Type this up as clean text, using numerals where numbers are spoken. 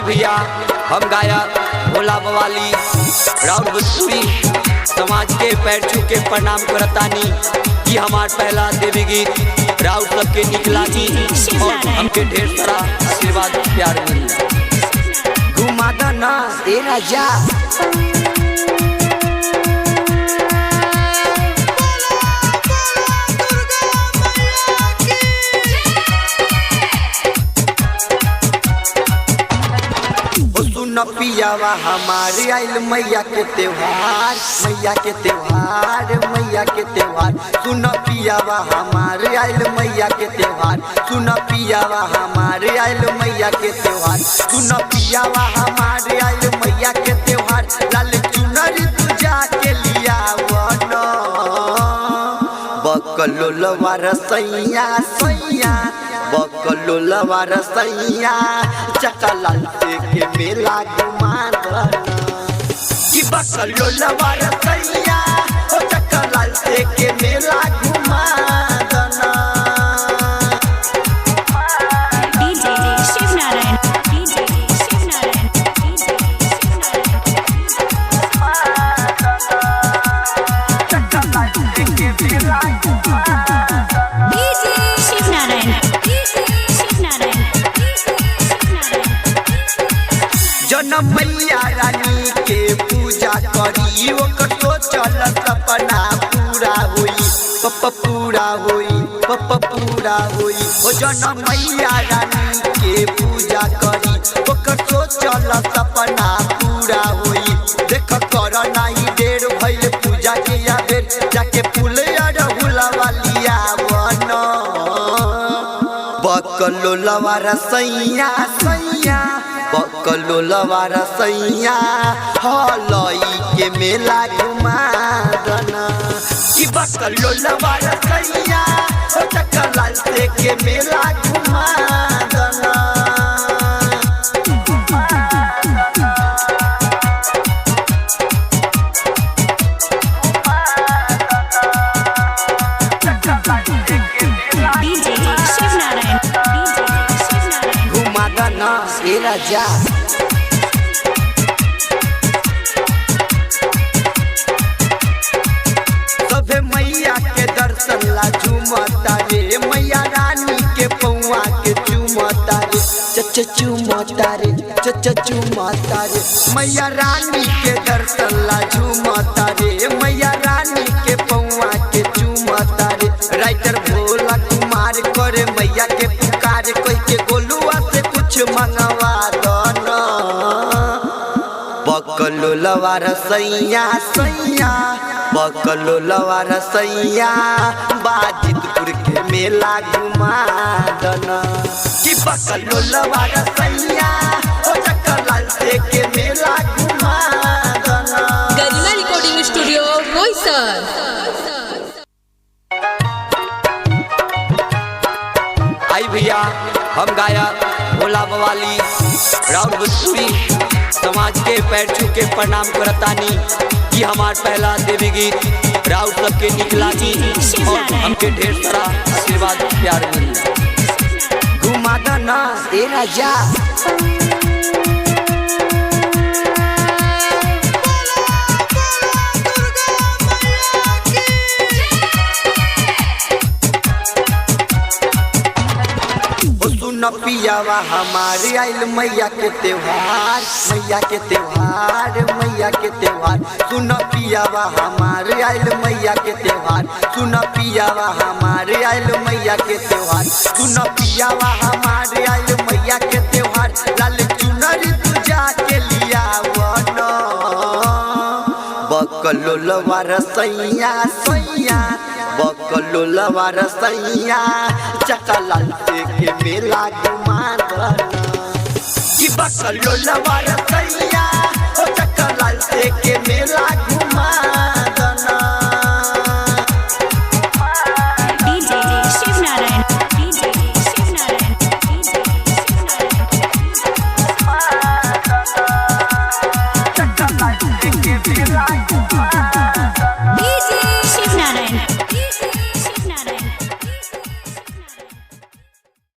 भैया हम गायक भोला बवाली राउर भोजपुरी समाज के पैर छू के प्रणाम करतानी। ये हमार पहला देवी गीत राउर सबके निकला और हमके ढेर सारा आशीर्वाद प्यार मिली। घुमा दना ए राजा पियावा हमारे आइल मैया के त्योहार, मैया के त्योहार, मैया के त्योहार। सुन पियावा हमारे आइल मैया के त्योहार, सुन पियावा हमारे आइल मैया के त्योहार, सुन पियावा हमारे आइल मैया के त्योहार। लाल चुनरी पूजा के लिया वन बकलो लवार सैया सैया, बकलो लवार सैया। चकलाल से के मेला घुमा दना कि बकलो लवार सैया, ओ चकलाल से के मेला घुमा दना। डीजे शिव नारायण, डीजे शिव नारायण, चकलाल से के मेला घुमा दना। डीजे शिव नारायण, डीजे शिव नारायण, जनम मैया रानी के पूजा करी, ओकर तो चल सपना पूरा होई, पूरा होई, पूरा होई। ओ जनम मैया रानी के पूजा करी, ओकर तो चल सपना पूरा होई। देख कर नहीं देर भइल पूजा के आबेर, जाके फूल अड़हुला वालिया वन बकलो लवार सैया सैया, बकलो लवार सैया। हलई के मेला घुमा दना कि बकलो लवार सैया, ओ चकलाल से के मेला घुमा दना। डीजे शिव नारायण, डीजे शिव नारायण, घुमा दना ए राजा सभे मैया के दर्शन ला झूमता रे, मैया रानी के पौआ के चूमता रे, चूमता रे, चूमता रे। मैया रानी के दर्शन ला झूमता रे, मैया रानी के पौआ के चूमता रे। राइटर भोला कुमार करे मैया के पुकार, कोई के गोलुआ से कुछ मंगवा दना बकलो लवार सैया सैया, बकलो लवार सैया। बाजितपुर के मेला घुमा दना कि बकलो लवार सैया, ओ चकलाल से के मेला घुमा दना। गरिमा रिकॉर्डिंग स्टूडियो बोईसर। आई भैया हम गायक भोला बवाली राउर भोजपुरी समाज के पैर छू के प्रणाम करतानी। ये हमार पहला देवी गीत राउर सबके निकला और हमके ढेर सारा आशीर्वाद प्यार मिली। घुमा दना ए राजा सुन पियावा हमारे आइल मैया के त्योहार, मैया के त्योहार, मैया के त्योहार। सुन पियावा हमारे आइल मैया के त्योहार, सुन पियावा हमारे आइल मैया के त्योहार, सुन पियावा हमारे आइल मैया के त्योहार। लाल चुनरी पूजा के लिया वन बकलो लवार सैया सैया, बकलो लवार सैया। चकलाल से के मेला घुमा दना कि बकलो लवार सैया, ओ चकलाल से के मेला घुमा